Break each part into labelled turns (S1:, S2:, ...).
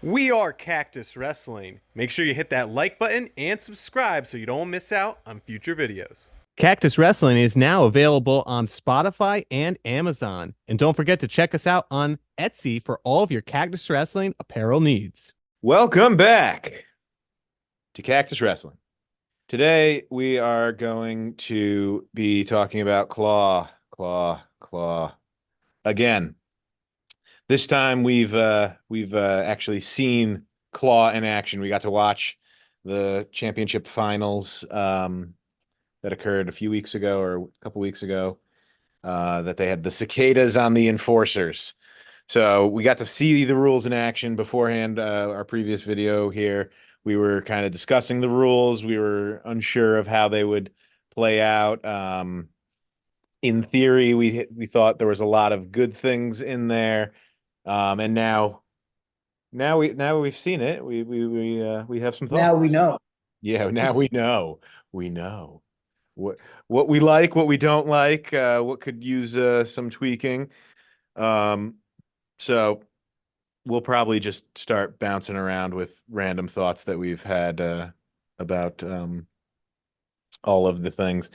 S1: We are Cactus Wrestling. Make sure you hit that like button and subscribe so you don't miss out on future videos.
S2: Cactus Wrestling is now available on Spotify and Amazon. And don't forget to check us out on Etsy for all of your Cactus Wrestling apparel needs.
S3: Welcome back to Cactus Wrestling. Today we are going to be talking about Claw again. This time we've actually seen Claw in action. We got to watch the championship finals that occurred a few weeks ago or a couple weeks ago. That they had the cicadas on the enforcers. So we got to see the rules in action beforehand. Our previous video here, we were kind of discussing the rules. We were unsure of how they would play out. In theory, we thought there was a lot of good things in there, and now we've seen it. We have some
S4: Now
S3: thoughts.
S4: we know.
S3: Yeah, now we know. We know what we like, what we don't like, what could use some tweaking. So we'll probably just start bouncing around with random thoughts that we've had about all of the things.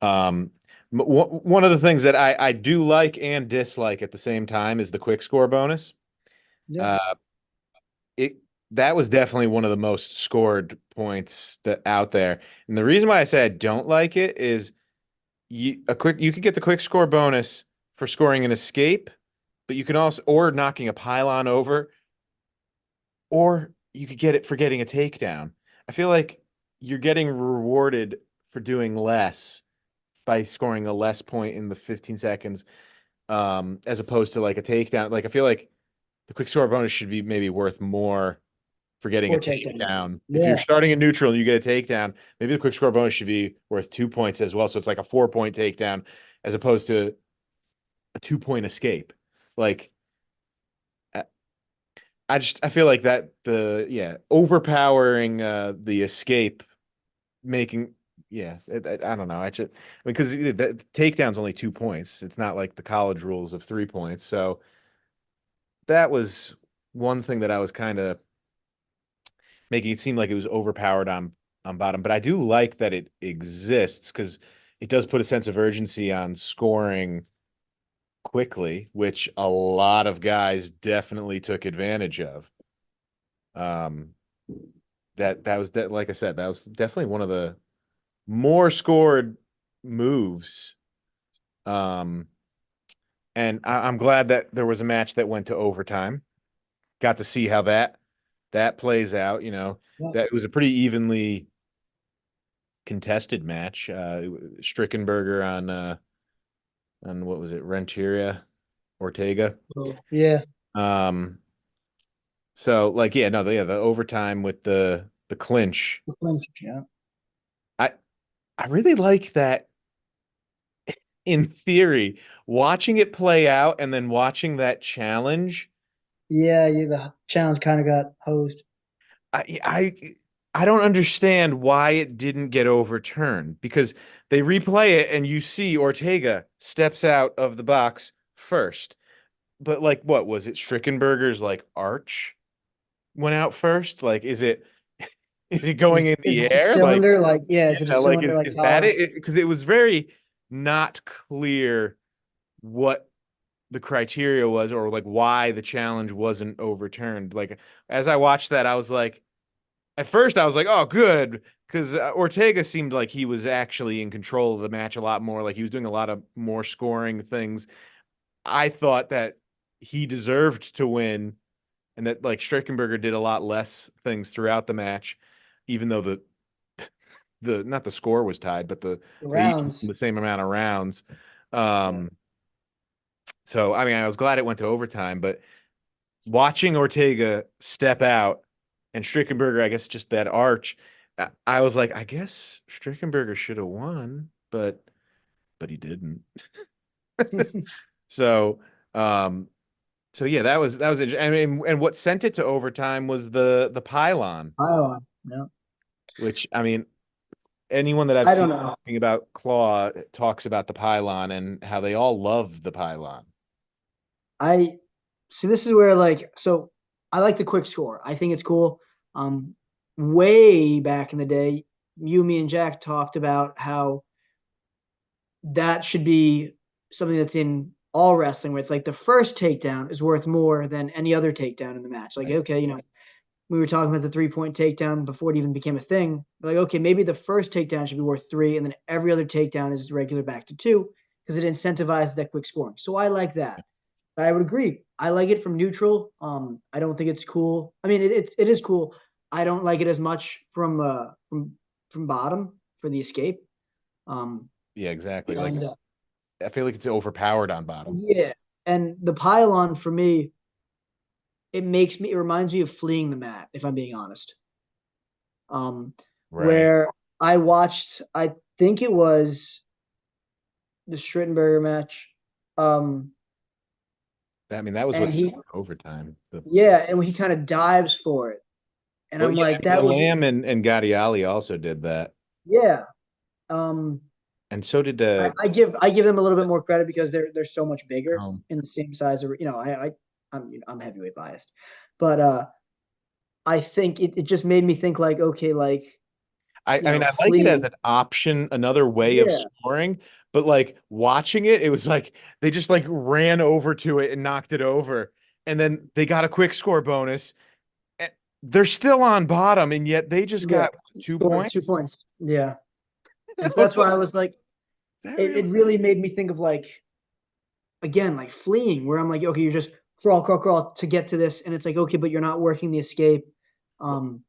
S3: One of the things that I do like and dislike at the same time is the quick score bonus.
S4: Yeah.
S3: Uh, it that was definitely one of the most scored points that out there. And the reason why I say I don't like it is you could get the quick score bonus for scoring an escape, but you can also or knocking a pylon over, or you could get it for getting a takedown. I feel like you're getting rewarded for doing less by scoring a less point in the 15 seconds, as opposed to like a takedown. Like I feel like the quick score bonus should be maybe worth more for getting a
S4: Four takedowns.
S3: takedown. If you're
S4: Yeah.
S3: starting in neutral and you get a takedown, maybe the quick score bonus should be worth 2 points as well. So it's like a 4 point takedown as opposed to a 2 point escape. Like I feel like that overpowering the escape making I don't know. Because the takedown's only 2 points. It's not like the college rules of 3 points. So that was one thing that I was kind of making it seem like it was overpowered on bottom. But I do like that it exists because it does put a sense of urgency on scoring quickly, which a lot of guys definitely took advantage of. That was that, like I said, that was definitely one of the more scored moves. And I'm glad that there was a match that went to overtime. Got to see how that plays out.
S4: Yeah.
S3: That it was a pretty evenly contested match. Strickenberger on what was it, Renteria, Ortega.
S4: Yeah.
S3: So like the overtime with the clinch.
S4: Yeah.
S3: I really like that in theory, watching it play out and then watching that challenge.
S4: Yeah. The challenge kind of got hosed.
S3: I I I don't understand why it didn't get overturned because they replay it and you see Ortega steps out of the box first. But like what was it? Strickenberger's like arch went out first? Like is it going in
S4: Is
S3: the
S4: the
S3: air? Like
S4: cylinder like, yeah, is it a
S3: yeah, like
S4: cylinder like
S3: is that it? Because it was very not clear what the criteria was or like why the challenge wasn't overturned. Like as I watched that, I was like, at first I was like, oh, good, because Ortega seemed like he was actually in control of the match a lot more. Like he was doing a lot of more scoring things. I thought that he deserved to win, and that like Streckenberger did a lot less things throughout the match, even though the not the score was tied, but
S4: rounds?
S3: the same amount of rounds. Um, so I mean, I was glad it went to overtime, but watching Ortega step out and Strickenberger, I guess just that arch, I was like, I guess Strickenberger should have won, but he didn't. So, um, so yeah, that was interesting. And what sent it to overtime was the pylon,
S4: Oh, no.
S3: which I mean, anyone that I've
S4: I
S3: seen
S4: don't know.
S3: talking about Claw talks about the pylon and how they all love the pylon.
S4: I see. This is where, like, so I like the quick score. I think it's cool. Way back in the day, you, me, and Jack talked about how that should be something that's in all wrestling, where it's like the first takedown is worth more than any other takedown in the match. Like,
S3: Right.
S4: okay, we were talking about the 3-point takedown before it even became a thing. Like, okay, maybe the first takedown should be worth 3, and then every other takedown is regular back to 2 because it incentivizes that quick scoring. So I like that. But I would agree. I like it from neutral. I don't think it's cool. I mean, it is cool. I don't like it as much from bottom for the escape. Um,
S3: Yeah, exactly. Like
S4: and
S3: I feel like it's overpowered on bottom.
S4: yeah, and the pylon for me, it reminds me of fleeing the mat, if I'm being honest.
S3: Right.
S4: Where I watched, I think it was the Strittenberger match. Um,
S3: I mean, that was
S4: and
S3: what's
S4: he,
S3: overtime.
S4: yeah, and he kind of dives for it. And
S3: Well,
S4: I'm
S3: yeah,
S4: like,
S3: I
S4: that
S3: mean,
S4: would be,
S3: Lamb and Gadiali also did that,
S4: yeah. Um,
S3: and so did
S4: I give them a little bit more credit because they're so much bigger
S3: um,
S4: in the same size. Or I'm heavyweight biased, but I think it just made me think like, okay, like,
S3: I mean, I like it as
S4: fleeing.
S3: an option, another way of
S4: Yeah,
S3: scoring, but like watching it, it was like they just like ran over to it and knocked it over, and then they got a quick score bonus. And they're still on bottom, and yet they just
S4: yeah,
S3: got two
S4: scored 2
S3: points.
S4: points. Yeah, and
S3: I
S4: so
S3: was
S4: that's why
S3: like,
S4: I was like,
S3: is that
S4: it
S3: really?
S4: really made me think of like, again, like fleeing, where I'm like, okay, you're just crawl, crawl, crawl to get to this, and it's like, okay, but you're not working the escape.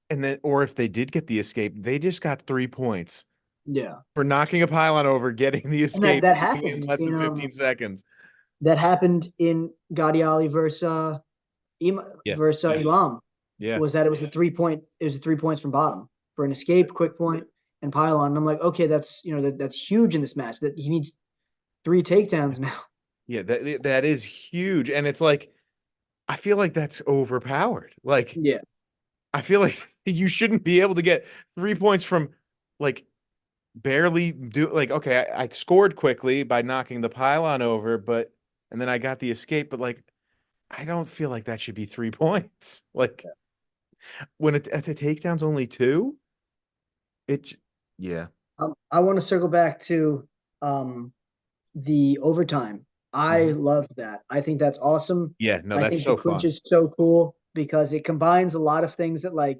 S3: And then, or if they did get the escape, they just got 3 points
S4: Yeah,
S3: for knocking a pylon over, getting the
S4: and that
S3: escape
S4: that
S3: in
S4: happened
S3: less than
S4: in
S3: 15 seconds.
S4: Gadiali versus
S3: Yeah, yeah,
S4: Elam.
S3: yeah,
S4: Was that it was a 3 point? It was 3 points from bottom for an escape, quick point, and pylon. And I'm like, okay, that's that's huge in this match. That he needs 3 takedowns now.
S3: yeah. That is huge, and it's like I feel like that's overpowered. Like
S4: Yeah,
S3: I feel like you shouldn't be able to get 3 points from like barely do like okay, I scored quickly by knocking the pylon over, but and then I got the escape, but like I don't feel like that should be 3 points. Like when at the takedown's only two, it yeah.
S4: I want to circle back to um, the overtime. I
S3: Mhm.
S4: love that. I think that's awesome.
S3: Yeah, no,
S4: I
S3: that's
S4: think the
S3: so
S4: clinch
S3: fun.
S4: is so cool because it combines a lot of things that like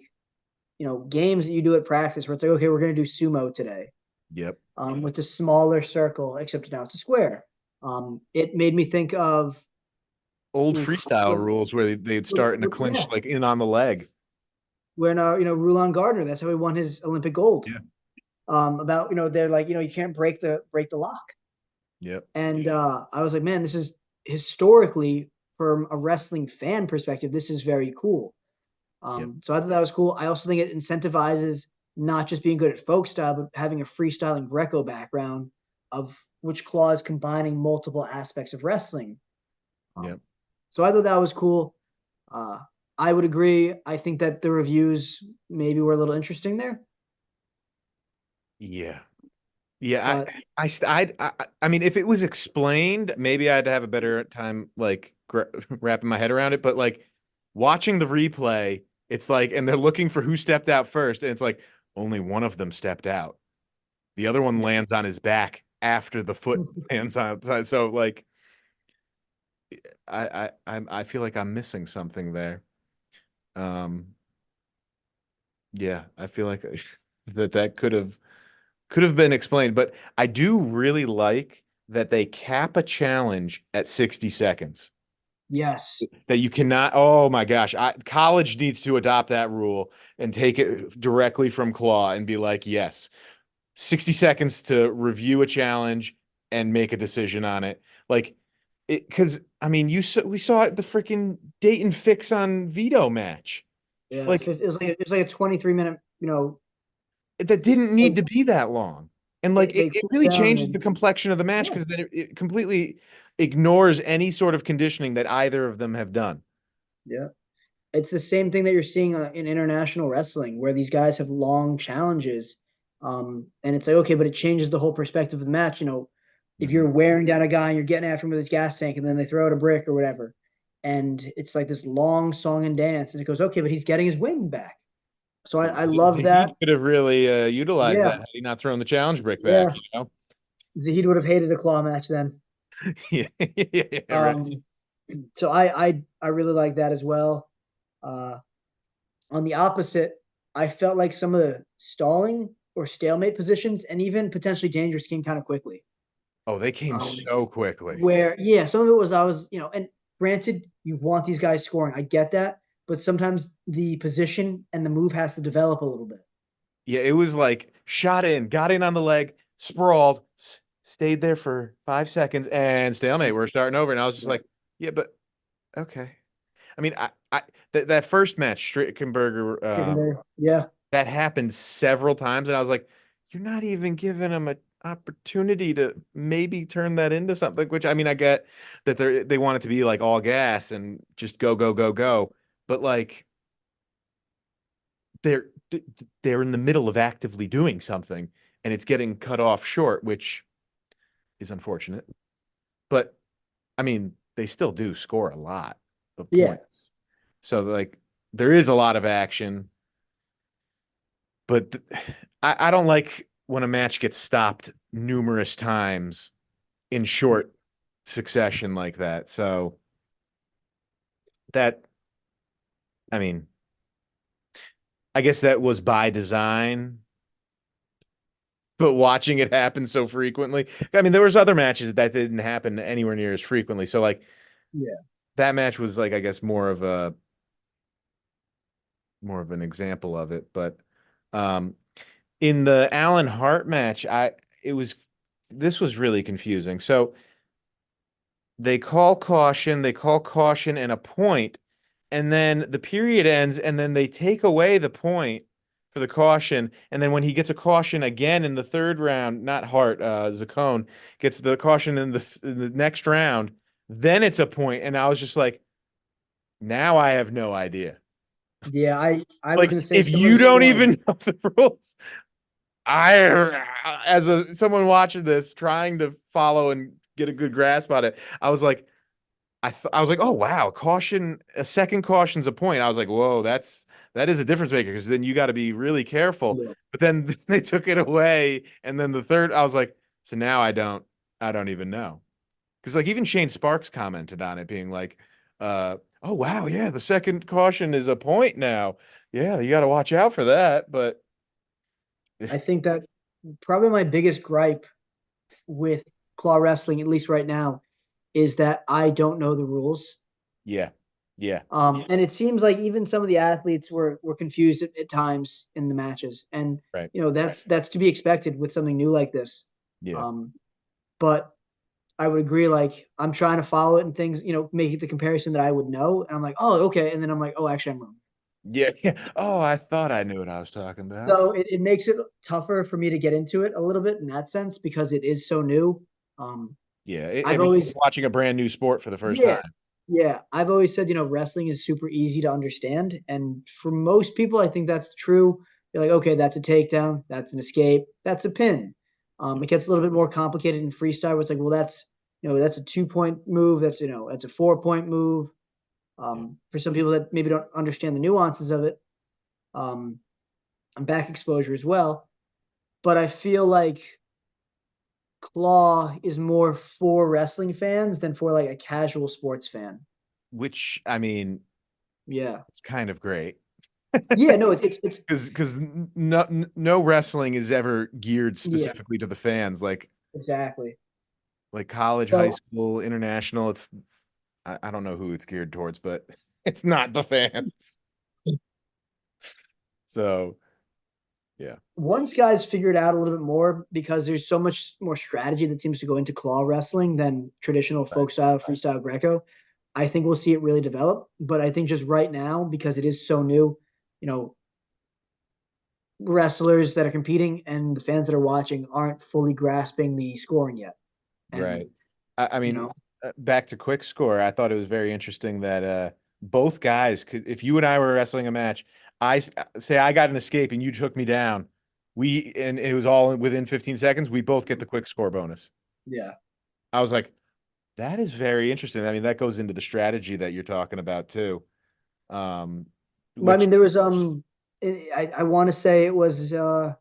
S4: games that you do at practice where it's like, okay, we're going to do sumo today,
S3: Yep.
S4: with a smaller circle, except now it's a square. It made me think of
S3: Old
S4: when
S3: freestyle rules where they'd start in a clinch
S4: yeah,
S3: like in on the leg.
S4: when Rulon Gardner, that's how he won his Olympic gold.
S3: Yeah.
S4: About they're like you can't break the lock,
S3: Yep.
S4: and I was like, man, this is historically from a wrestling fan perspective, this is very cool.
S3: Yep.
S4: So I thought that was cool. I also think it incentivizes not just being good at folk style, but having a freestyling Greco background of which Claw is combining multiple aspects of wrestling. Um,
S3: Yep.
S4: so I thought that was cool. Uh, I would agree. I think that the reviews maybe were a little interesting there,
S3: Yeah. Yeah,
S4: but
S3: I mean, if it was explained, maybe I'd have a better time like wrapping my head around it. But like watching the replay, it's like, and they're looking for who stepped out first, and it's like only one of them stepped out. The other one
S4: yeah.
S3: lands on his back after the foot lands on. So like, I feel like I'm missing something there. Um, yeah, I feel like that could have been explained, but I do really like that they cap a challenge at 60 seconds.
S4: Yes,
S3: That you cannot, oh my gosh, college needs to adopt that rule and take it directly from Claw and be like, yes, 60 seconds to review a challenge and make a decision on it. Like it, because I mean, we saw the freaking Dayton fix on veto match.
S4: yeah.
S3: Like
S4: It was like a 23-minute.
S3: that didn't
S4: They
S3: need to be that long. And
S4: they,
S3: like
S4: they
S3: it
S4: cooled
S3: really
S4: down
S3: changes the
S4: and
S3: complexion of the match
S4: yeah,
S3: because then it completely ignores any sort of conditioning that either of them have done.
S4: yeah. It's the same thing that you're seeing in international wrestling, where these guys have long challenges, and it's like okay, but it changes the whole perspective of the match. If
S3: Mhm.
S4: you're wearing down a guy and you're getting after him with his gas tank, and then they throw out a brick or whatever, and it's like this long song and dance, and it goes, okay, but he's getting his win back. So I love
S3: He
S4: that.
S3: could have really utilized that
S4: Yeah,
S3: had he not thrown the challenge brick back,
S4: yeah.
S3: you know?
S4: Zahid would have hated a claw match then.
S3: Yeah, yeah, right.
S4: Um, so I really like that as well. Uh, on the opposite, I felt like some of the stalling or stalemate positions and even potentially dangerous came kind of quickly.
S3: Oh, they came so quickly.
S4: Where yeah, some of it was I was and granted you want these guys scoring, I get that, but sometimes the position and the move has to develop a little bit.
S3: Yeah, it was like shot in, got in on the leg, sprawled, stayed there for 5 seconds, and stalemate. We're starting over, and I was just
S4: Yeah.
S3: like, yeah, but okay. I mean, that first match, Strickenberger,
S4: Chicken yeah,
S3: that happened several times, and I was like, you're not even giving him an opportunity to maybe turn that into something. Which I mean, I get that they want it to be like all gas and just go, go, go, go, but like they're they're in the middle of actively doing something, and it's getting cut off short, which is unfortunate. But I mean, they still do score a lot of
S4: yeah.
S3: points, so like there is a lot of action. But I don't like when a match gets stopped numerous times in short succession like that. So that, I mean, I guess that was by design, but watching it happen so frequently, I mean, there was other matches that didn't happen anywhere near as frequently. So like
S4: Yeah.
S3: that match was like, I guess more of an example of it. But um, in the Allen Hart match, it was this was really confusing. So they call caution and a point, and then the period ends, and then they take away the point for the caution, and then when he gets a caution again in the third round, not Hart, Zacone gets the caution in the next round, then it's a point, and I was just like, now I have no idea.
S4: Yeah, I was
S3: Like,
S4: gonna say
S3: if
S4: some of
S3: you
S4: it
S3: don't
S4: was
S3: even know the rules, as someone watching this, trying to follow and get a good grasp on it, I was like, I was like, oh wow, caution, a second caution's a point. I was like, whoa, that is a difference maker because then you got to be really careful.
S4: yeah.
S3: But then they took it away, and then the third, I was like, so now I don't even know. Because like even Shane Sparks commented on it, being like, oh wow, yeah, the second caution is a point now. Yeah, you got to watch out for that. But
S4: I think that probably my biggest gripe with claw wrestling, at least right now, is that I don't know the rules.
S3: yeah, yeah,
S4: And it seems like even some of the athletes were confused at times in the matches, and
S3: right,
S4: that's to be expected with something new like this.
S3: yeah.
S4: Um, but I would agree. Like I'm trying to follow it and things, make it the comparison that I would know, and I'm like, oh, okay, and then I'm like, oh, actually, I'm wrong.
S3: Yeah, yeah. Oh, I thought I knew what I was talking about.
S4: So it makes it tougher for me to get into it a little bit in that sense because it is so new. Um,
S3: Yeah, I
S4: I've
S3: mean, it's
S4: always,
S3: like watching a brand new sport for the first
S4: yeah,
S3: time.
S4: yeah, I've always said, wrestling is super easy to understand. And for most people, I think that's true. You're like, okay, that's a takedown, that's an escape, that's a pin. It gets a little bit more complicated in freestyle where it's like, well, that's a 2 point move. That's a 4 point move.
S3: Yeah.
S4: For some people that maybe don't understand the nuances of it, um, and back exposure as well. But I feel like Claw is more for wrestling fans than for like a casual sports fan.
S3: Which I mean,
S4: Yeah.
S3: it's kind of great
S4: Yeah, no, it's
S3: because no wrestling is ever geared
S4: yeah,
S3: specifically to the fans.
S4: exactly.
S3: Like college, high
S4: So
S3: school, international. It's I don't know who it's geared towards, but it's not the fans. So yeah,
S4: once guys figure it out a little bit more, because there's so much more strategy that seems to go into claw wrestling than traditional
S3: right,
S4: folk style, freestyle Greco, I think we'll see it really develop. But I think just right now, because it is so new, you know, wrestlers that are competing and the fans that are watching aren't fully grasping the scoring yet. And
S3: right. I
S4: you
S3: mean,
S4: know,
S3: back to quick score. I thought it was very interesting that both guys could, if you and I were wrestling a match, say I got an escape and you took me down. And it was all within 15 seconds. We both get the quick score bonus.
S4: yeah,
S3: I was like, That is very interesting. I mean, that goes into the strategy that you're talking about too. Um,
S4: Well, I
S3: which
S4: mean, there was I want to say it was at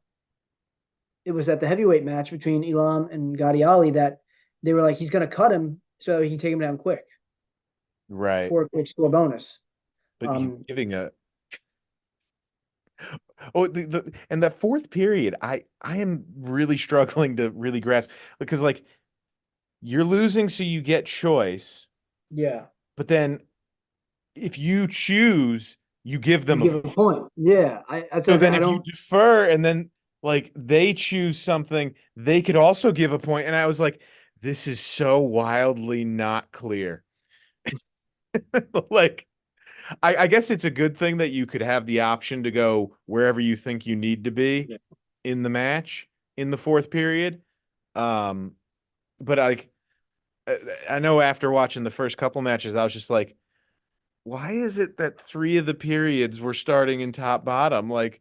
S4: the heavyweight match between Elam and Gadiali that they were like, he's going to cut him so he can take him down quick
S3: right,
S4: for a quick score bonus.
S3: but he's
S4: Um,
S3: giving a oh and that fourth period, I am really struggling to really grasp because like you're losing, so you get choice,
S4: yeah,
S3: but then if you choose, you give
S4: you
S3: them a
S4: give a point. Yeah, I
S3: so
S4: said
S3: then
S4: I
S3: if you
S4: don't.
S3: defer and then like they choose something, they could also give a point. And I was like, this is so wildly not clear. Like I guess it's a good thing that you could have the option to go wherever you think you need to be
S4: Yeah.
S3: in the match in the fourth period. Um, but I know after watching the first couple matches, I was just like, why is it that three of the periods were starting in top bottom? Like,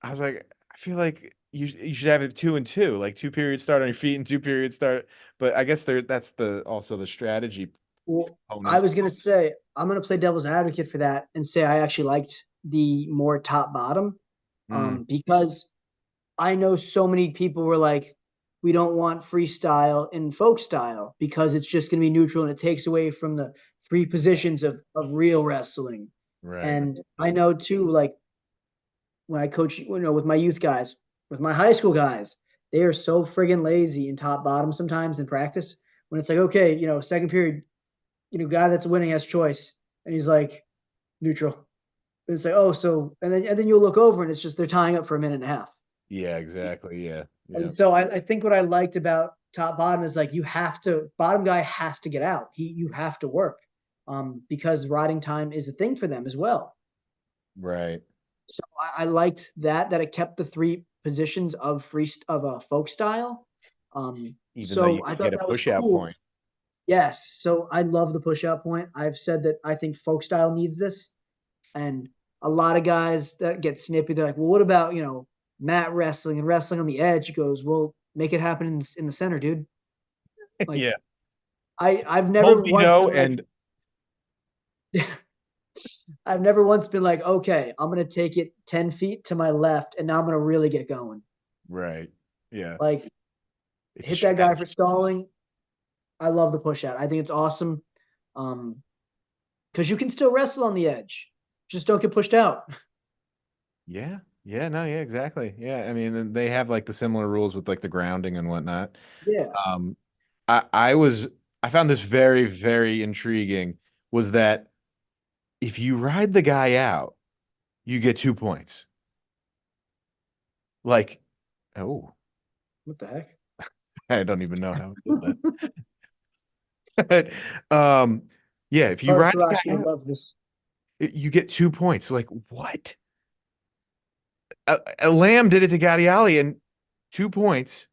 S3: I was like, I feel like you should have it 2 and 2, like two periods start on your feet and two periods start. But I guess that's the also the strategy
S4: Well, I
S3: component.
S4: was gonna say I'm gonna play devil's advocate for that and say I actually liked the more top bottom,
S3: Mm,
S4: because I know so many people were like, we don't want freestyle and folk style because it's just gonna be neutral and it takes away from the three positions of real wrestling.
S3: right.
S4: And I know too, like when I coach, with my youth guys, with my high school guys, they are so friggin' lazy in top bottom sometimes in practice. When it's like, okay, second period, guy that's winning has choice, and he's like neutral. And it's like, oh, so and then you'll look over and it's just they're tying up for a minute and a half.
S3: Yeah, exactly. Yeah. Yeah.
S4: And so I think what I liked about top bottom is like you have to bottom guy has to get out. You have to work, because riding time is a thing for them as well.
S3: Right.
S4: So I liked that it kept the three positions of of a folk style.
S3: Even though you
S4: So I
S3: could
S4: thought
S3: get a
S4: that was
S3: push out
S4: cool.
S3: point.
S4: Yes. So I love the push out point. I've said that I think folk style needs this. And a lot of guys that get snippy, they're like, well, what about, mat wrestling and wrestling on the edge? He goes, well, make it happen in the center, dude. Like
S3: Yeah.
S4: I've never
S3: Both
S4: once
S3: veto
S4: been like,
S3: and
S4: I've never once been like, okay, I'm gonna take it 10 feet to my left and now I'm gonna really get going.
S3: right. Yeah.
S4: Like
S3: It's a
S4: hit that guy
S3: strategy.
S4: for stalling. I love the push out. I think it's awesome. Um, because you can still wrestle on the edge. Just don't get pushed out.
S3: Yeah. Yeah. No, yeah, exactly. Yeah. I mean, they have like the similar rules with like the grounding and whatnot.
S4: Yeah.
S3: Um, I found this very, very intriguing was that if you ride the guy out, you get 2 points. Like, oh,
S4: What the heck?
S3: I don't even know how he did that. Yeah, if you
S4: Hard
S3: ride the
S4: Tarashi
S3: guy
S4: would
S3: out,
S4: love this.
S3: you get 2 points. Like, what? A Lamb did it to Gadiali and 2 points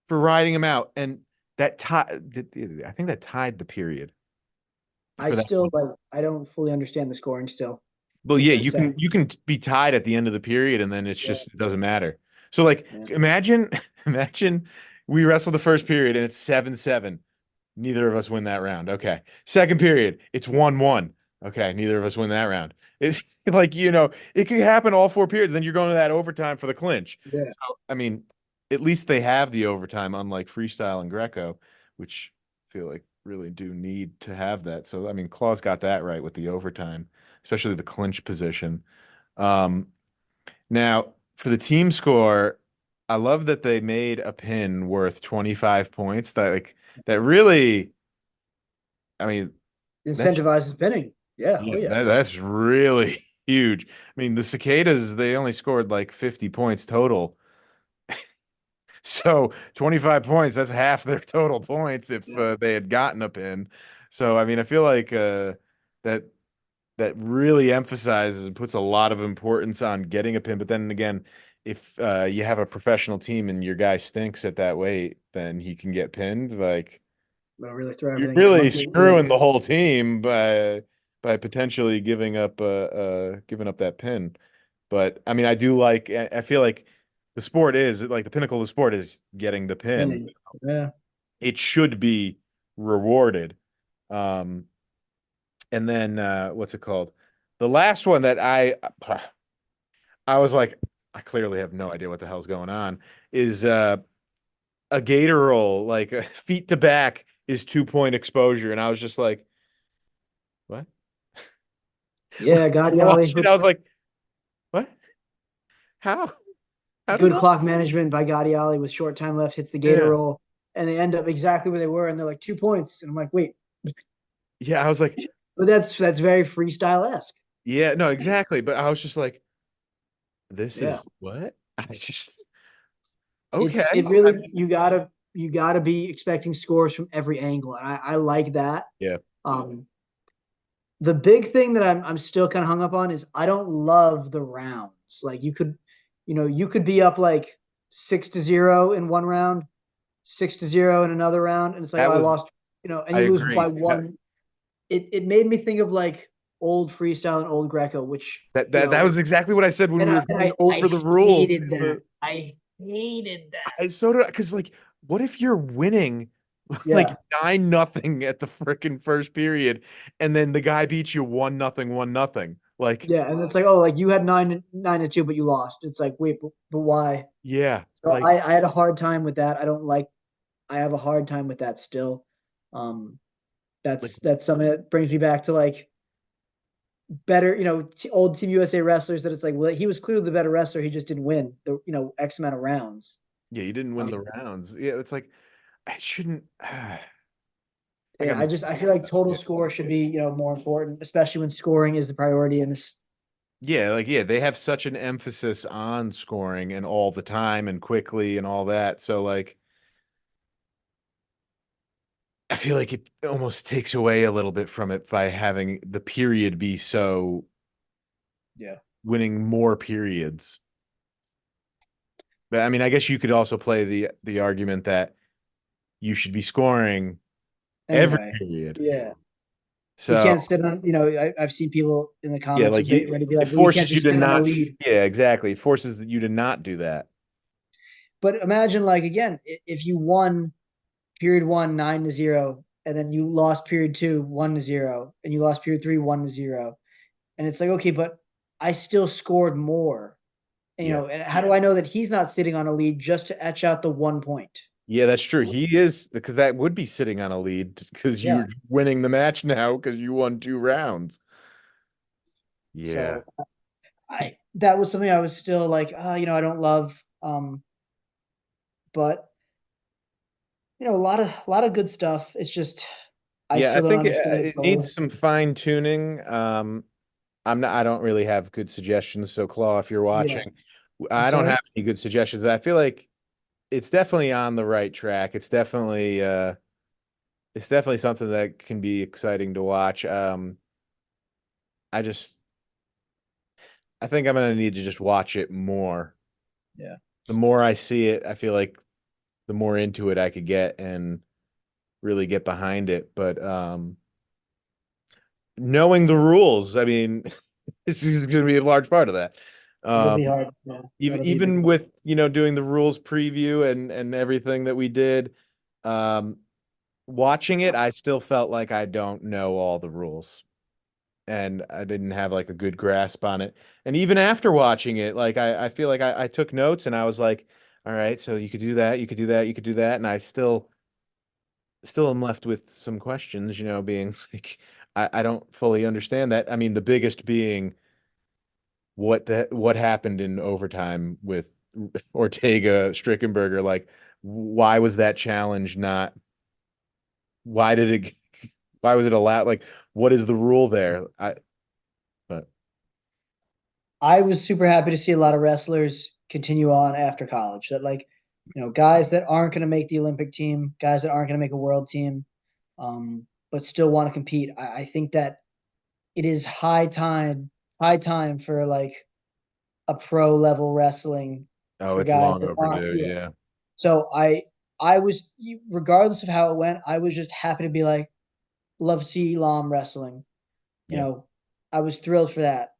S3: for riding him out. And that tie, I think that tied the period
S4: I
S3: for that
S4: still
S3: one.
S4: like I don't fully understand the scoring still.
S3: Well,
S4: I
S3: yeah,
S4: gotta say.
S3: you can be tied at the end of the period, and then it's
S4: Yeah,
S3: just it doesn't matter. So like,
S4: yeah,
S3: imagine imagine we wrestle the first period and it's 7-7. Neither of us win that round. Okay. Second period, it's 1-1. Okay, neither of us win that round. It's like, it could happen all four periods. Then you're going to that overtime for the clinch.
S4: yeah.
S3: So, I mean, at least they have the overtime, unlike freestyle and Greco, which I feel like really do need to have that. So, I mean, Claw's got that right with the overtime, especially the clinch position. Um, Now, for the team score, I love that they made a pin worth 25 points. That really, I mean, that's
S4: Incentivizes pinning. Yeah. Oh
S3: yeah,
S4: yeah.
S3: that's really huge. I mean, the Cicadas, they only scored like 50 points total. So 25 points, that's half their total points if
S4: Yeah.
S3: they had gotten a pin. So I mean, I feel like that that really emphasizes and puts a lot of importance on getting a pin. But then again, if you have a professional team and your guy stinks at that weight, then he can get pinned. Like
S4: But really throw
S3: you're
S4: everything.
S3: really
S4: Monkey. Yeah.
S3: screwing the whole team by potentially giving up that pin. But I mean, I do like. I feel like the sport is like the pinnacle of the sport is getting the pin.
S4: Pinning. Yeah.
S3: It should be rewarded. Um, and then what's it called? The last one that I was like, I clearly have no idea what the hell's going on. Is a gator roll, like feet to back, is 2 point exposure, and I was just like, what?
S4: Yeah,
S3: I
S4: Gadiali,
S3: watched it. I was like, what? How? How did
S4: good
S3: that?
S4: clock management by Gadiali with short time left, hits the gator
S3: Yeah,
S4: roll, and they end up exactly where they were, and they're like 2 points. And I'm like, wait,
S3: yeah. I was like,
S4: but that's very freestyle esque.
S3: yeah, no, exactly. But I was just like, this
S4: Yeah,
S3: is what? I just
S4: it's
S3: okay.
S4: it really you gotta be expecting scores from every angle, and I like that.
S3: Yeah,
S4: Um, the big thing that I'm still kind of hung up on is I don't love the rounds. Like you could be up like 6-0 in one round, 6-0 in another round, and it's like,
S3: that
S4: oh, I
S3: was.
S4: lost, and
S3: I
S4: you lose by
S3: agree.
S4: one. It made me think of like old freestyle and old Greco, which
S3: That was exactly what I said when
S4: and
S3: we were
S4: I and
S3: going
S4: I,
S3: over
S4: I
S3: the rules
S4: hated
S3: in
S4: that.
S3: the.
S4: I hated that.
S3: I so did because like, what if you're winning like
S4: Yeah.
S3: 9-0 at the freaking first period, and then the guy beats you 1-0, 1-0? Like,
S4: Yeah, and it's like, oh, like you had 9-2, but you lost. It's like, wait, but why?
S3: yeah,
S4: So
S3: like
S4: I had a hard time with that. I don't like. I have a hard time with that still. Um,
S3: like
S4: that's something that brings me back to like better, old Team USA wrestlers. That it's like, well, he was clearly the better wrestler. He just didn't win the X amount of rounds.
S3: yeah, you didn't win the
S4: Um,
S3: rounds. Yeah, it's like I shouldn't. I got
S4: yeah,
S3: mixed.
S4: I feel like total
S3: Yeah.
S4: score should be more important, especially when scoring is the priority in this.
S3: Yeah, like yeah, they have such an emphasis on scoring and all the time and quickly and all that. So like I feel like it almost takes away a little bit from it by having the period be so
S4: Yeah.
S3: winning more periods. But I mean, I guess you could also play the argument that you should be scoring every
S4: Anyway,
S3: period.
S4: yeah. You
S3: So
S4: can't sit on, I've seen people in the
S3: yeah,
S4: comments
S3: like
S4: ready to be
S3: it
S4: like, well, you can't
S3: forces you
S4: just
S3: to
S4: sit on a
S3: not.
S4: lead.
S3: Yeah, exactly. It forces you to not do that.
S4: But imagine, like, again, if you won period one 9-0, and then you lost period two 1-0, and you lost period three 1-0, and it's like, okay, but I still scored more. And,
S3: Yeah.
S4: and how do I know that he's not sitting on a lead just to etch out the 1 point?
S3: Yeah, that's true. He is because that would be sitting on a lead because
S4: Yeah.
S3: you're winning the match now because you won 2 rounds. Yeah.
S4: So I that was something I was still like, I don't love. But a lot of good stuff. It's just I
S3: Yeah, I
S4: still don't
S3: think
S4: understand the
S3: it needs
S4: flow.
S3: some fine tuning. I don't really have good suggestions. So, Claw, if you're
S4: Yeah,
S3: watching,
S4: I'm
S3: I don't
S4: sorry.
S3: have any good suggestions. I feel like it's definitely on the right track. It's definitely something that can be exciting to watch. I just, I think I'm gonna need to just watch it more.
S4: Yeah.
S3: The more I see it, I feel like the more into it I could get and really get behind it. But knowing the rules, I mean, this is going to be a large part of that.
S4: It'll
S3: Um,
S4: be hard. Yeah, that'll be a big
S3: even
S4: one.
S3: with doing the rules preview and everything that we did, um, watching it, I still felt like I don't know all the rules and I didn't have like a good grasp on it. And even after watching it, like I feel like I took notes and I was like, all right, so you could do that, you could do that, you could do that, and I still am left with some questions, being like, I don't fully understand that. I mean, the biggest being what happened in overtime with Ortega Strickenberger. Like, why was that challenge not? Why did it? Why was it allowed? Like, what is the rule there? But
S4: I was super happy to see a lot of wrestlers continue on after college. That like, guys that aren't going to make the Olympic team, guys that aren't going to make a world team, but still want to compete. I think that it is high time for like a pro level wrestling
S3: oh,
S4: for
S3: it's
S4: guys
S3: long
S4: that aren't.
S3: overdue.
S4: Yeah.
S3: Yeah,
S4: So I was, regardless of how it went, I was just happy to be like, love to see Elam wrestling. You
S3: yeah.
S4: know, I was thrilled for that.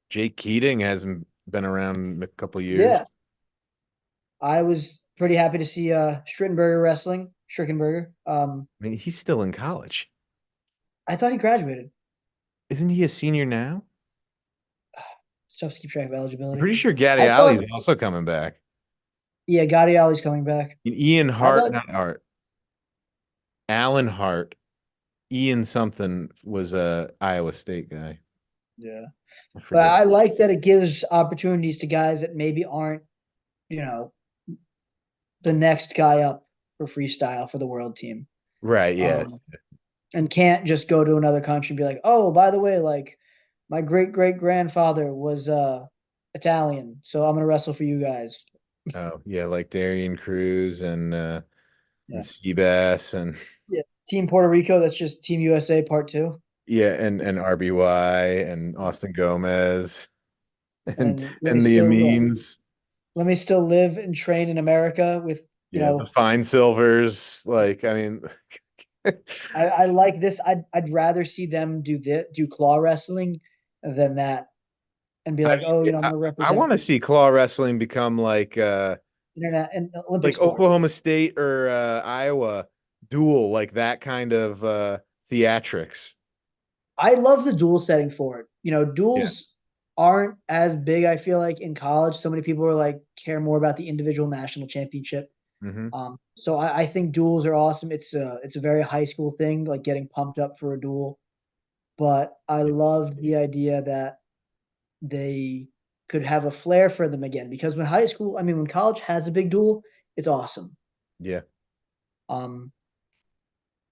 S3: Jake Keating hasn't been around in a couple years.
S4: Yeah, I was pretty happy to see Strittenberger wrestling. Schickenberger.
S3: I mean, he's still in college.
S4: I thought he graduated.
S3: Isn't he a senior now?
S4: It's tough to keep track of
S3: I'm
S4: eligibility.
S3: pretty sure
S4: I
S3: Gattiali
S4: thought,
S3: is also coming back.
S4: yeah, Gadiali's coming back.
S3: Ian
S4: I
S3: Hart,
S4: thought,
S3: not Hart. Alan Hart. Ian something was a Iowa State guy.
S4: yeah,
S3: I
S4: but
S3: forget.
S4: I like that it gives opportunities to guys that maybe aren't, you know, the next guy up for freestyle for the world team.
S3: Right, yeah.
S4: Um, and can't just go to another country and be like, oh, by the way, like my great great grandfather was Italian, so I'm gonna wrestle for you guys.
S3: Oh, yeah, like Darian Cruz and
S4: Yeah.
S3: Seabass and
S4: Yeah. Team Puerto Rico, that's just Team USA Part Two.
S3: yeah, and RBY and Austin Gomez and
S4: And
S3: and the Amines.
S4: let me still live and train in America with, you
S3: Yeah, the
S4: know,
S3: Fine Silvers. Like, I mean,
S4: I like this. I'd rather see them do claw wrestling than that and be
S3: I
S4: like, oh,
S3: mean,
S4: I'm
S3: I,
S4: gonna
S3: I
S4: represent
S3: want to see claw wrestling become
S4: internet and Olympic
S3: like
S4: sport.
S3: Oklahoma State or Iowa duel, like that kind of theatrics.
S4: I love the dual setting for it.
S3: Yeah.
S4: Duels aren't as big, I feel like, in college. So many people are like care more about the individual national championship.
S3: Hmm.
S4: So I think duels are awesome. It's a very high school thing, like getting pumped up for a duel. But I loved the idea that they could have a flair for them again. Because when college has a big duel, it's awesome.
S3: Yeah.
S4: Um,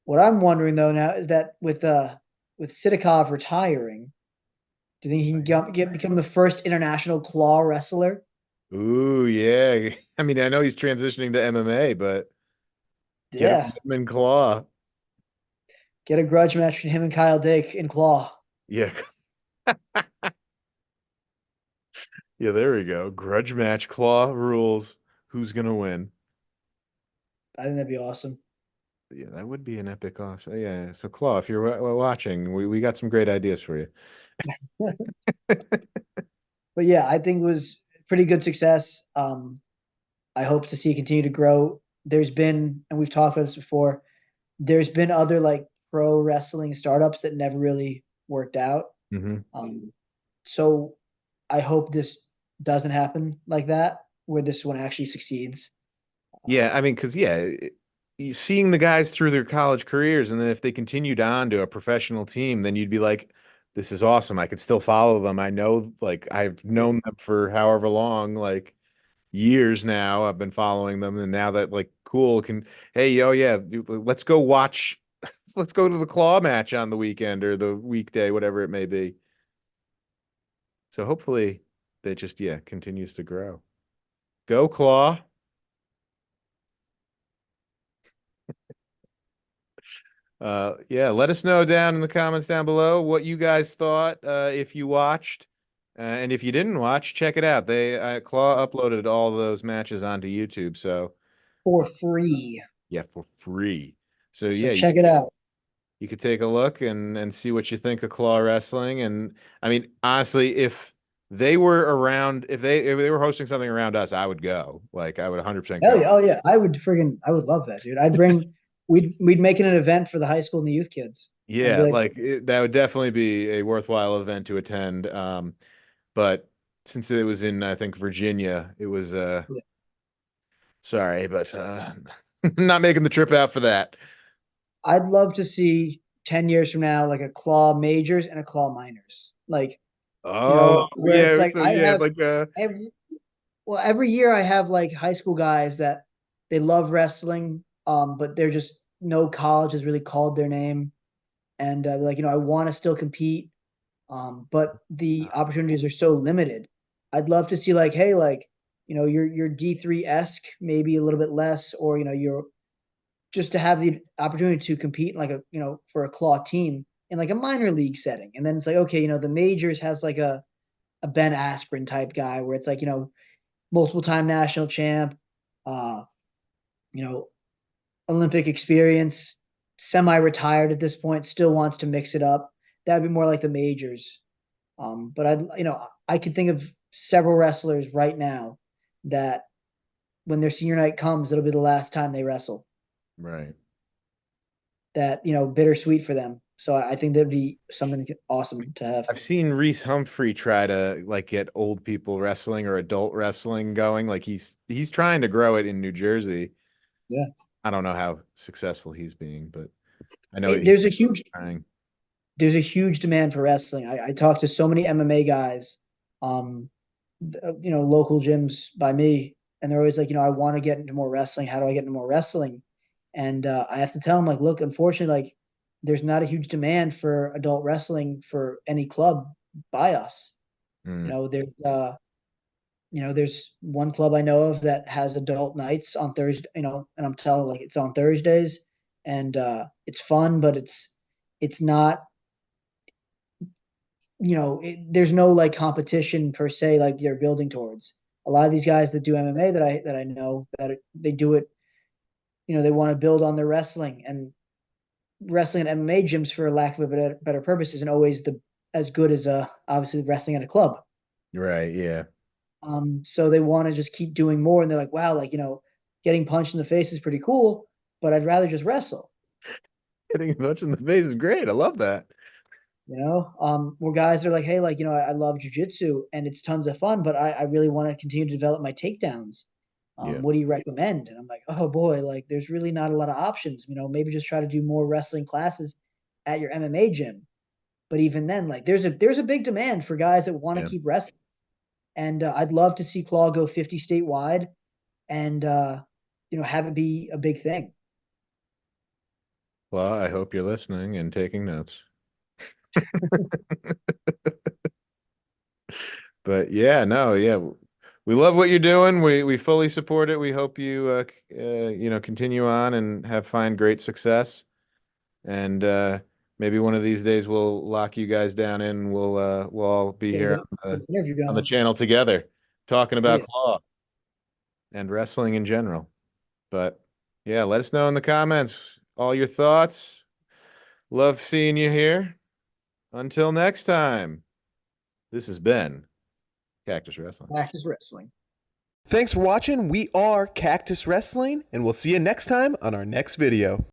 S4: what I'm wondering though now is that with Sidakov retiring, do you think he can become the first international claw wrestler?
S3: Ooh, yeah. I mean, I know he's transitioning to MMA, but get
S4: Yeah,
S3: him in claw.
S4: get a grudge match between him and Kyle Dake in claw.
S3: Yeah. Yeah, there we go. Grudge match claw rules. Who's gonna win?
S4: I think that'd be awesome.
S3: Yeah, that would be an epic off. Yeah. So Claw, if you're watching, we got some great ideas for you.
S4: But yeah, I think it was pretty good success. I hope to see it continue to grow. There's been, and we've talked about this before, there's been other like pro wrestling startups that never really worked out.
S3: Hmm.
S4: So I hope this doesn't happen like that, where this one actually succeeds.
S3: Yeah, I mean, because seeing the guys through their college careers, and then if they continued on to a professional team, then you'd be like, "This is awesome. I could still follow them. I know, like, I've
S4: Yeah.
S3: known them for however long, like years now. I've been following them, and now that like, cool, can hey, yo, yeah, let's go watch. Let's go to the claw match on the weekend or the weekday, whatever it may be. So hopefully, that just continues to grow. Go claw. Yeah, let us know down in the comments down below what you guys thought if you watched. And if you didn't watch, check it out. They Claw uploaded all those matches onto YouTube, so
S4: For free.
S3: yeah, for free. So
S4: So
S3: yeah,
S4: check it out.
S3: you could take a look and see what you think of Claw Wrestling. And I mean, honestly, if they were around, if they were hosting something around us, I would go. Like I would 100%
S4: Hell
S3: go.
S4: yeah. Oh yeah. I would love that, dude. We'd make it an event for the high school and the youth kids. I'd be
S3: Yeah,
S4: like,
S3: like that would definitely be a worthwhile event to attend. But since it was in, I think, Virginia, it was
S4: yeah.
S3: sorry, but not making the trip out for that.
S4: I'd love to see 10 years from now, like a claw majors and a claw minors. Like,
S3: Oh
S4: where it's
S3: yeah,
S4: like
S3: so
S4: I
S3: yeah,
S4: have
S3: like
S4: every every year I have like high school guys that they love wrestling, but they're just no college has really called their name. And they're like, I want to still compete, but the opportunities are so limited. I'd love to see like, hey, like, you're D3 esque, maybe a little bit less, or you're just to have the opportunity to compete like for a claw team in like a minor league setting. And then it's like, okay, the majors has like a Ben Askren type guy where it's like, multiple time national champ, uh, you know, Olympic experience, semi-retired at this point, still wants to mix it up. That'd be more like the majors. But I could think of several wrestlers right now that when their senior night comes, it'll be the last time they wrestle.
S3: Right.
S4: that, bittersweet for them. So I think that'd be something awesome to have.
S3: I've seen Reese Humphrey try to like get old people wrestling or adult wrestling going. Like he's trying to grow it in New Jersey.
S4: Yeah.
S3: I don't know how successful he's being, but I know
S4: It,
S3: he's
S4: there's a huge
S3: trying.
S4: there's a huge demand for wrestling. I talked to so many MMA guys, um, local gyms by me, and they're always like, I want to get into more wrestling. How do I get into more wrestling? And I have to tell them, like, look, unfortunately, like, there's not a huge demand for adult wrestling for any club by us.
S3: Mm,
S4: There's one club I know of that has adult nights on Thursday, and I'm telling, like, it's on Thursdays, and it's fun, but it's not, there's no like competition per se like you're building towards. A lot of these guys that do MMA that I know that they do it, they want to build on their wrestling, and wrestling at MMA gyms, for lack of a better purpose, isn't always the as good as obviously wrestling at a club.
S3: right. Yeah.
S4: So they want to just keep doing more, and they're like, wow, like, getting punched in the face is pretty cool, but I'd rather just wrestle.
S3: Hitting a punch in the face is great. I love that.
S4: Where guys are like, hey, like, I love jujitsu and it's tons of fun, but I really want to continue to develop my takedowns.
S3: Yeah.
S4: What do you recommend? And I'm like, oh boy, like, there's really not a lot of options. Maybe just try to do more wrestling classes at your MMA gym. But even then, like, there's a big demand for guys that want to
S3: Yeah.
S4: keep wrestling. And I'd love to see Claw go 50 statewide and have it be a big thing.
S3: Well, I hope you're listening and taking notes. But yeah, no, yeah. We love what you're doing. We fully support it. We hope you continue on and find great success. And maybe one of these days we'll lock you guys down in and we'll all be
S4: Get
S3: here
S4: an interview
S3: on the
S4: going.
S3: channel together talking
S4: Oh,
S3: about
S4: yeah.
S3: Claw and wrestling in general. But yeah, let us know in the comments all your thoughts. Love seeing you here. Until next time, this has been Cactus Wrestling.
S4: Practice wrestling.
S1: Thanks for watching. We are Cactus Wrestling, and we'll see you next time on our next video.